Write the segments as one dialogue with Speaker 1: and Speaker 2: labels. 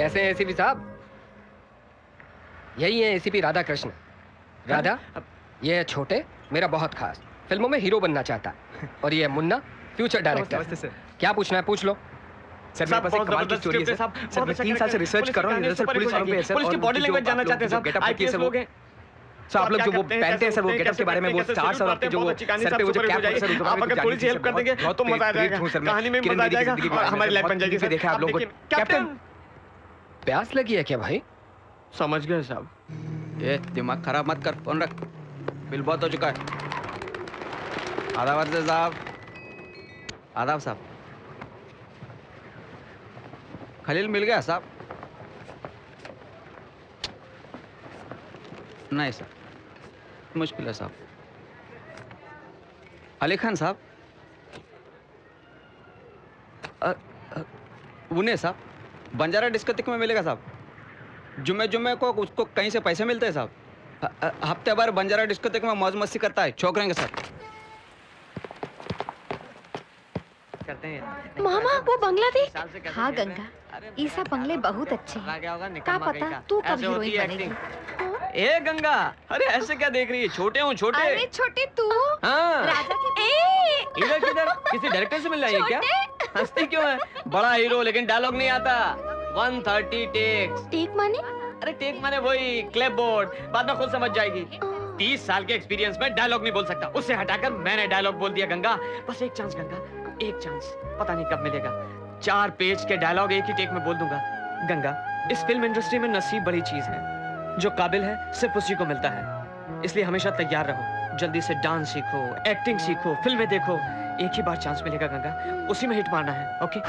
Speaker 1: कैसे हैं एसीपी साहब? यही है एसीपी राधा कृष्ण। राधा, ये है छोटे, मेरा बहुत खास, फिल्मों में हीरो बनना चाहता है। और ये है मुन्ना, फ्यूचर डायरेक्टर। क्या पूछना है पूछ लो।
Speaker 2: सर मेरे पास एक कमाल की स्टोरी है सर। मैं 3 साल से रिसर्च कर रहा हूँ सर, पुलिस वालों पे है सर।
Speaker 3: पुलिस की बॉडी लैंग्वेज जानना चाहते हैं सर। आईपीएस लोग हैं
Speaker 2: सर, आप लोग जो वो पहनते हैं सर, वो गेटअप के बारे में, वो स्टार्स और आपके जो वो सर पे वो जो कैप है सर,
Speaker 3: आप अगर थोड़ी सी हेल्प कर देंगे तो मजा आ जाएगा, कहानी में मजा आ जाएगा, हमारी लाइफ बन जाएगी।
Speaker 2: देखा आप लोगों को कैप्टन।
Speaker 1: प्यास लगी है क्या भाई?
Speaker 3: समझ गए साहब।
Speaker 4: ये दिमाग खराब मत कर, फोन रख, बिल बहुत हो चुका है। आदाब साहब। आदाब साहब। खलील मिल गया साहब? नहीं सर, मुश्किल है साहब। अली खान साहब? उन्हें साहब बंजारा डिस्कोथेक में मिलेगा साहब। जुम्मे को उसको कहीं से पैसे मिलते हैं साहब। हफ्ते भर बंजारा डिस्कोथेक में मौज मस्ती करता है छोकरें के साथ।
Speaker 3: करते हैं
Speaker 5: मामा वो बंगला देख। हाँ गंगा, ईसा बंगले बहुत अच्छे हैं। क्या पता तू कब हीरोइन बनेगी।
Speaker 3: ए गंगा, अरे ऐसे क्या देख रही है? छोटे हूँ छोटे।
Speaker 5: अरे छोटे तू।
Speaker 3: हाँ।
Speaker 5: राजा के
Speaker 3: इधर किधर? किसी डायरेक्टर से मिल रही है क्या? हंसती क्यों है? बड़ा हीरो लेकिन डायलॉग नहीं आता। 130 टेक्स।
Speaker 5: टेक माने?
Speaker 3: अरे टेक माने वही क्लैप बोर्ड, बाद में खुद समझ जाएगी। 30 साल के एक्सपीरियंस में डायलॉग नहीं बोल सकता, उससे हटाकर मैंने डायलॉग बोल दिया। गंगा बस एक चांस गंगा, एक चांस, पता नहीं कब मिलेगा। 4 पेज के डायलॉग एक ही टेक में बोल दूंगा। गंगा, इस फिल्म इंडस्ट्री में नसीब बड़ी चीज है, जो काबिल है सिर्फ उसी को मिलता है। इसलिए हमेशा तैयार रहो, जल्दी से डांस सीखो, एक्टिंग सीखो, फिल्में देखो। एक ही बार चांस मिलेगा गंगा, उसी में हिट मारना है। ओके?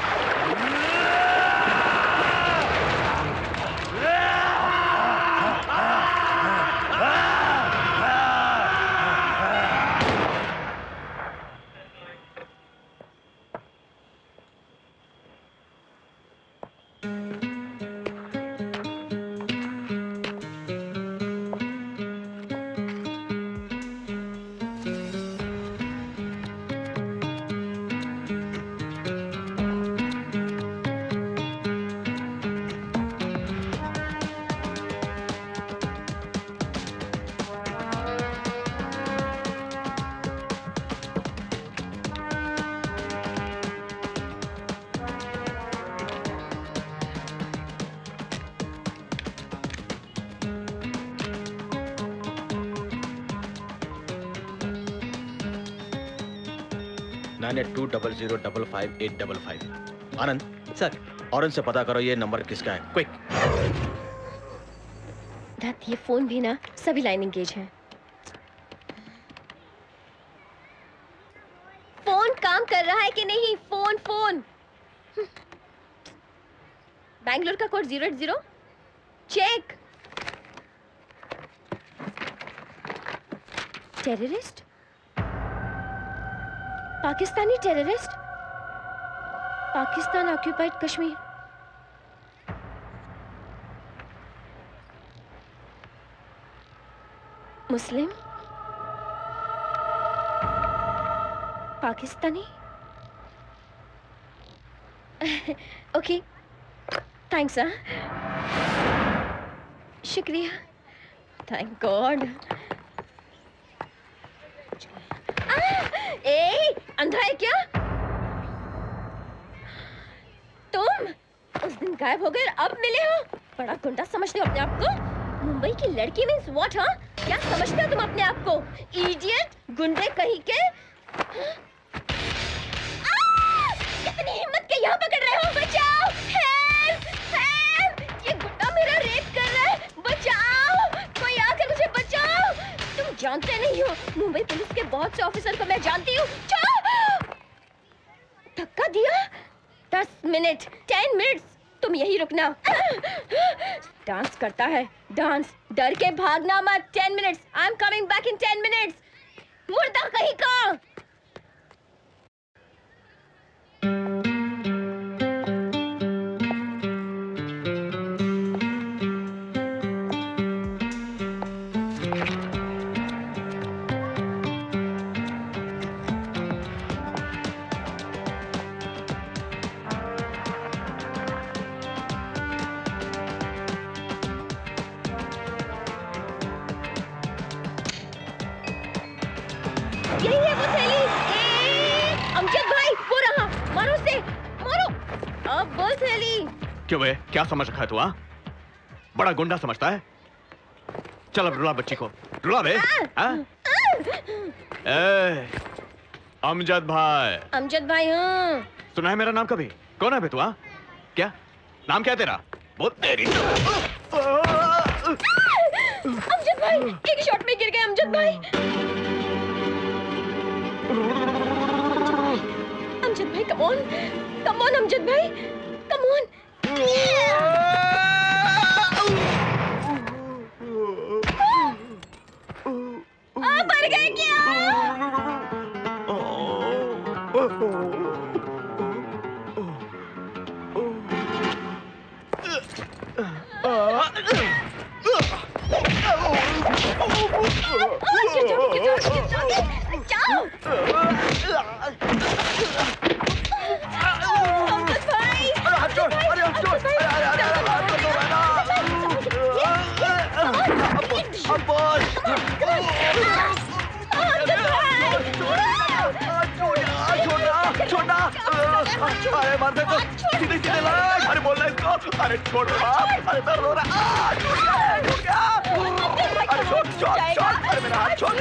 Speaker 6: आनंद
Speaker 4: सर,
Speaker 6: औरन से पता करो ये नंबर किसका है, क्विक।
Speaker 5: ये फोन भी ना सभी लाइन एंगेज हैं। फोन काम कर रहा है कि नहीं? Phone phone. बैंगलोर का code 080। Check. Terrorist? Pakistani terrorist? Pakistan occupied Kashmir. Muslim? Pakistani? Okay, thanks. शुक्रिया, थैंक गॉड। ए, अंधा है क्या तुम? उस दिन गायब हो गए, अब मिले हो? बड़ा गुंडा समझते हो अपने आप को? मुंबई की लड़की मीन्स व्हाट? हाँ, क्या समझते हो तुम अपने आप को? इडियट, गुंडे कहीं के। कितनी हिम्मत के यहाँ पकड़ रहे हो? बचाओ, हेल्प हेल्प, ये गुंडा मेरा रेप कर रहा है, बचाओ, कोई आकर मुझे बचाओ। तुम जानते नहीं हो, मुंबई पुलिस के बहुत से ऑफिसर को मैं जानती हूँ। धक्का दिया? 10 मिनट, 10 मिनट्स, तुम यही रुकना। डांस करता है, डांस, डर के भागना मत। 10 minutes, I am coming back in 10 minutes. मुर्दा कहीं का। यही है वो थैली। अमजद भाई वो रहा, मारो उसे, मारो। अब वो थैली।
Speaker 6: क्यों बे, क्या समझ रखा है तू? बड़ा गुंडा समझता है? चल अब रुला बच्ची को, रुला बे। अमजद भाई।
Speaker 5: अमजद भाई, हाँ।
Speaker 6: सुना है मेरा नाम कभी? कौन है बे तू? क्या नाम क्या है तेरा? बहुत तेरी।
Speaker 5: अमजद भाई एक शॉट में गिर गए अमजद भाई। अमजद भाई come on, come on Amjad भाई, कम ऑन। मर गए क्या?
Speaker 6: अरे मार दे तो सीधे सीधे ला। अरे बोलना इसको। अरे छोड़ अरे दर्द हो रहा। छूट गया। अरे छोड़ छोड़ छोड़। अरे मेरा हाथ छोड़।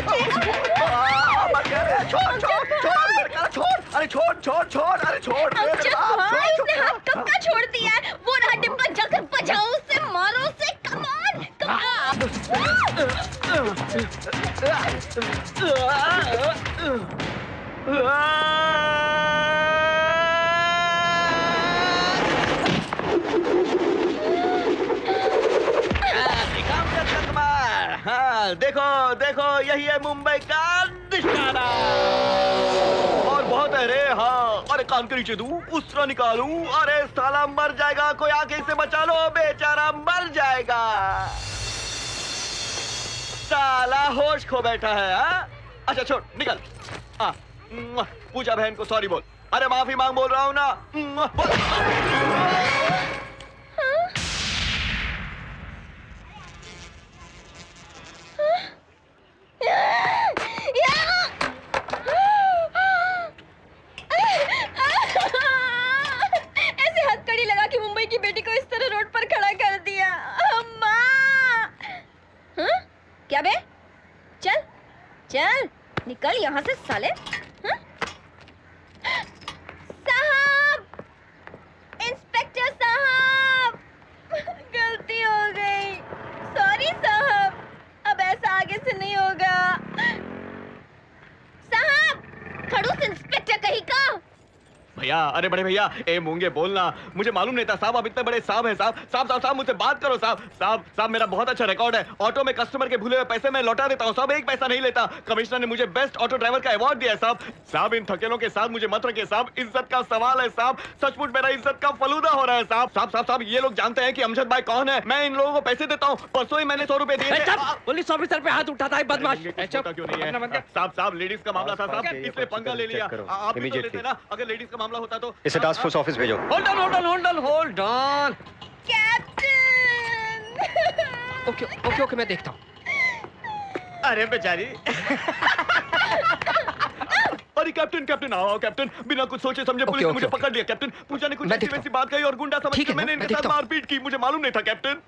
Speaker 6: मर गया रे। छोड़ छोड़ छोड़ मेरे का छोड़। अरे छोड़ छोड़ छोड़। अरे छोड़
Speaker 5: अमजद भाई उसने हाथ कब का छोड़ दिया है? वो रहा डिब्बा, जाकर बचाओ उसे, मारो उसे। कम ऑन, कम
Speaker 6: हाँ, देखो देखो यही है मुंबई का निशाना। और बहुत है रे। हाँ, अरे कान के नीचे दूं, उसरा निकालूं। अरे साला मर जाएगा, कोई आके इसे बचा लो, बेचारा मर जाएगा। साला होश खो बैठा है। हाँ? अच्छा छोड़, निकल। पूजा बहन को सॉरी बोल। अरे माफी मांग बोल रहा हूँ ना। बोल।
Speaker 5: ऐसे हथकड़ी लगा के मुंबई की बेटी को इस तरह रोड पर खड़ा कर दिया। अम्मा, हाँ? क्या बे? चल चल निकल यहाँ से साले। हाँ? साहब, इंस्पेक्टर साहब, गलती हो गई, सॉरी साहब, अब ऐसा आगे से नहीं होगा। साहब, खड़ूस इंस्पेक्टर कहीं का।
Speaker 6: भैया, अरे बड़े भैया, ए मूंगे बोलना, मुझे मालूम नहीं था साहब आप इतने बड़े साहब हैं। साहब साहब साहब साहब मुझसे बात करो साहब। साहब साहब मेरा बहुत अच्छा रिकॉर्ड है। ऑटो में कस्टमर के भूले हुए पैसे मैं लौटा देता हूँ साहब, एक पैसा नहीं लेता। कमिश्नर ने मुझे बेस्ट ऑटो ड्राइवर का अवार्ड दिया है साहब। साहब इन थकेलों के साथ मुझे मत रखिए साहब, इज्जत का सवाल है साहब। सचमुच मेरा इज्जत का फलूदा हो रहा है साहब। साहब साहब साहब ये लोग जानते हैं कि अमजद भाई कौन है। मैं इन लोगों को पैसे देता हूँ। परसों ही मैंने 100 रुपए दिए थे।
Speaker 2: पुलिस ऑफिसर पे हाथ उठाता है बदमाश।
Speaker 6: क्यों नहीं है साहब? साहब लेडीज का मामला था साहब, इसलिए पंगा ले लिया। आप भी तो लेते ना, अगर लेडीज का मामला होता तो।
Speaker 7: इसे टास्क फोर्स ऑफिस भेजो।
Speaker 2: Hold on hold on hold on hold on.
Speaker 5: Captain.
Speaker 1: Okay okay okay, मैं देखता हूँ।
Speaker 6: अरे बेचारी। अरे कैप्टन कैप्टन आओ कैप्टन, बिना कुछ सोचे समझे पुलिस ने मुझे पकड़ लिया कैप्टन। पूजा ने कुछ ऐसी वैसी बात कही और गुंडा समझ के मैंने इनके साथ मारपीट की। मुझे मालूम नहीं था कैप्टन।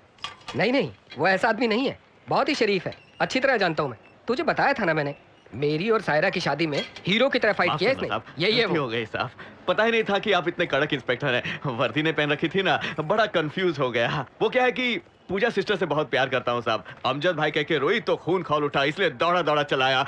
Speaker 1: नहीं नहीं, वो ऐसा आदमी नहीं है, बहुत ही शरीफ है, अच्छी तरह जानता हूँ मैं। तुझे बताया था ना मैंने, मेरी और सायरा की शादी में हीरो की तरह फाइट किया इसने। यही है वो।
Speaker 6: हो गई साहब, पता ही नहीं था कि आप इतने कड़क इंस्पेक्टर हैं। वर्दी ने पहन रखी थी ना, बड़ा कंफ्यूज हो गया। वो क्या है कि पूजा सिस्टर से बहुत प्यार करता हूँ साहब। अमजद भाई कह के रोई तो खून खौल उठा, इसलिए दौड़ा दौड़ा चलाया।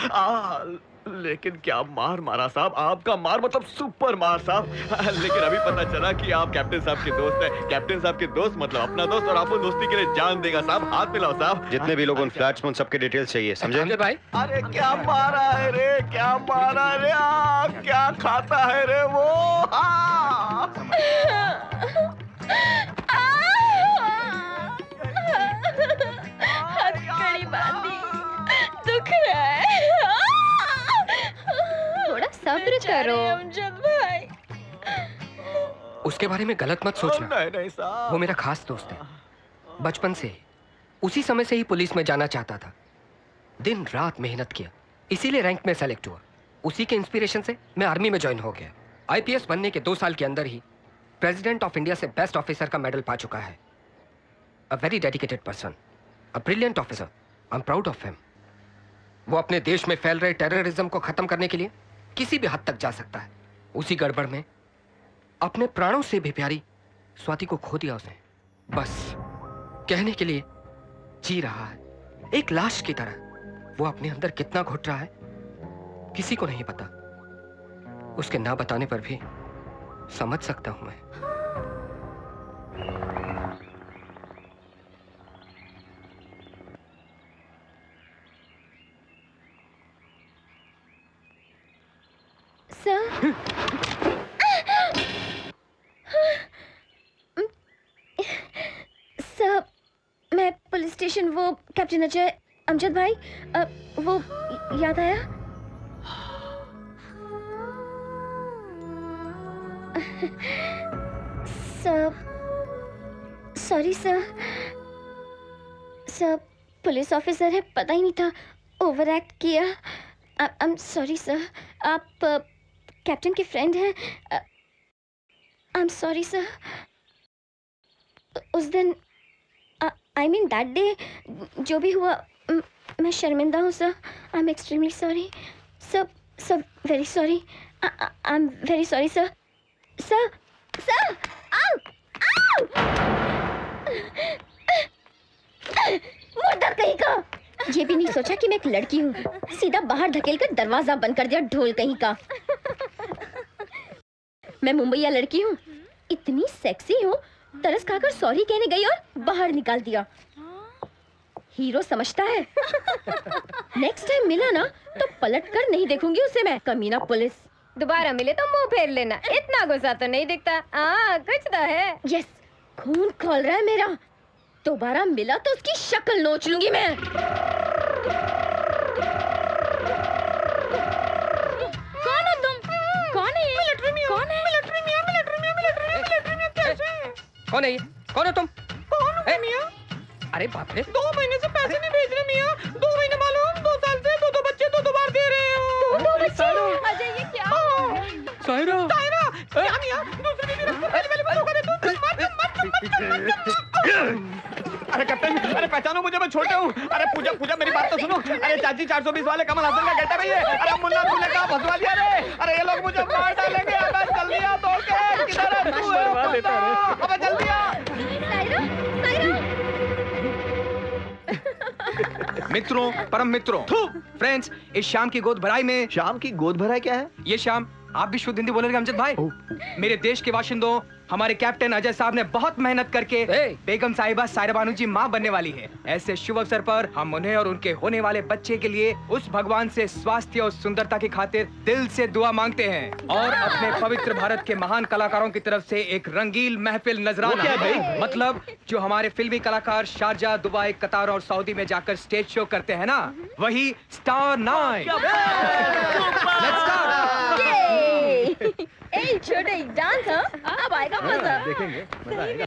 Speaker 6: लेकिन क्या मार मारा साहब, आपका मार मतलब सुपर मार साहब। लेकिन अभी पता चला कि आप कैप्टन साहब के दोस्त हैं। कैप्टन साहब के दोस्त मतलब अपना दोस्त, और आपको दोस्ती के लिए जान देगा साहब। हाथ मिलाओ साहब।
Speaker 7: जितने भी लोग उन फ्लैट्स में उन सबके डिटेल्स चाहिए, समझे
Speaker 1: भाई?
Speaker 6: अरे क्या मारा है रे, क्या मारा है रे, क्या खाता है रे वो।
Speaker 5: हथकड़ी बांधी, दुख रहा है। थोड़ा सब्र करो अमजद भाई।
Speaker 1: उसके बारे में गलत मत सोचना।
Speaker 6: नहीं साहब,
Speaker 1: वो मेरा खास दोस्त है, बचपन से। उसी समय से ही पुलिस में जाना चाहता था, दिन रात मेहनत किया, इसीलिए रैंक में सेलेक्ट हुआ। उसी के इंस्पिरेशन से मैं आर्मी में ज्वाइन हो गया। आईपीएस बनने के 2 साल के अंदर ही प्रेसिडेंट ऑफ इंडिया से बेस्ट ऑफिसर का मेडल पा चुका है। A very dedicated person, a brilliant officer, I am proud of him. वो अपने देश में फैल रहे टेररिज्म को खत्म करने के लिए किसी भी हद तक जा सकता है। उसी गड़बड़ में अपने प्राणों से भी प्यारी स्वाति को खो दिया उसने। बस कहने के लिए जी रहा है, एक लाश की तरह। वो अपने अंदर कितना घुट रहा है किसी को नहीं पता। उसके ना बताने पर भी समझ सकता हूं मैं।
Speaker 5: सर, सर, मैं पुलिस स्टेशन, वो कैप्टन अजय, अमजद भाई, वो याद आया? Sir, sorry sir. Sir, police officer है, पता ही नहीं था, ओवर एक्ट किया। I am sorry sir. आप कैप्टन के फ्रेंड हैं। I am sorry sir. उस दिन, आई मीन दैट डे, जो भी हुआ, मैं शर्मिंदा हूँ sir. I am extremely sorry sir. Sir, very sorry. I am very sorry sir. Sir, sir, आओ, आओ! मुर्दा कहीं का! ये भी नहीं सोचा कि मैं एक लड़की हूँ। सीधा बाहर धकेल कर दरवाजा बंद कर दिया, ढोल कहीं का। मैं मुंबईया लड़की हूँ, इतनी सेक्सी हूँ, तरस खाकर सॉरी कहने गई और बाहर निकाल दिया। हीरो समझता है। नेक्स्ट टाइम मिला ना तो पलट कर नहीं देखूंगी उसे मैं, कमीना पुलिस।
Speaker 8: दोबारा मिले तो मुंह फेर लेना, इतना गुस्सा तो नहीं दिखता। कुछ तो है।
Speaker 5: यस, खून खोल रहा है मेरा। दोबारा मिला तो उसकी शक्ल नोच लूंगी मैं।
Speaker 8: कौन हो तुम? कौन है ये? मिलिट्री में कौन है? मिलिट्री में कैसे?
Speaker 1: कौन है ये? कौन हो तुम?
Speaker 8: कौन हो मियां?
Speaker 1: अरे बाप रे,
Speaker 8: 2 महीने से पैसे नहीं भेज रहे मियां। 2 महीने मालूम, 2 साल से 2 बच्चे 2 बार दे रहे हो।
Speaker 5: 2 बच्चे? अजय, ये क्या?
Speaker 1: सायरा,
Speaker 8: सायरा, क्या मियां? दूसरे दिन पहले बंद कर दे तू।
Speaker 6: अरे कैप्टन, अरे पहचानो मुझे, मैं छोटा हूँ। अरे पूजा पूजा, मेरी बात तो सुनो। अरे चाची 420 वाले कमल हसन का गेटअप है ये। अरे मुन्ना तूने कहा भसवा दिया रे। अरे ये लोग मुझे मार डालेंगे। अबे जल्दी आ, दौड़ के। किधर है तू? अबे जल्दी आ।
Speaker 5: सायरा, सायरा।
Speaker 4: मित्रों, परम मित्रों, फ्रेंड्स, इस शाम की गोद भराई में।
Speaker 6: शाम की गोद भराई क्या है?
Speaker 4: ये शाम आप भी शुद्ध हिंदी बोलेंगे अमजद भाई। मेरे देश के बाशिंदों, हमारे कैप्टन अजय साहब ने बहुत मेहनत करके बेगम साहिबा सायरा बानू जी माँ बनने वाली है। ऐसे शुभ अवसर पर हम उन्हें और उनके होने वाले बच्चे के लिए उस भगवान से स्वास्थ्य और सुंदरता की खातिर दिल से दुआ मांगते हैं और अपने पवित्र भारत के महान कलाकारों की तरफ से एक रंगीन महफिल नजराना। मतलब जो हमारे फिल्मी कलाकार शारजा, दुबई, कतार और सऊदी में जाकर स्टेज शो करते हैं ना, वही स्टार 9।
Speaker 5: ए छोटे, डांस, अब आएगा मजा।
Speaker 6: देखेंगे, मजा आएगा।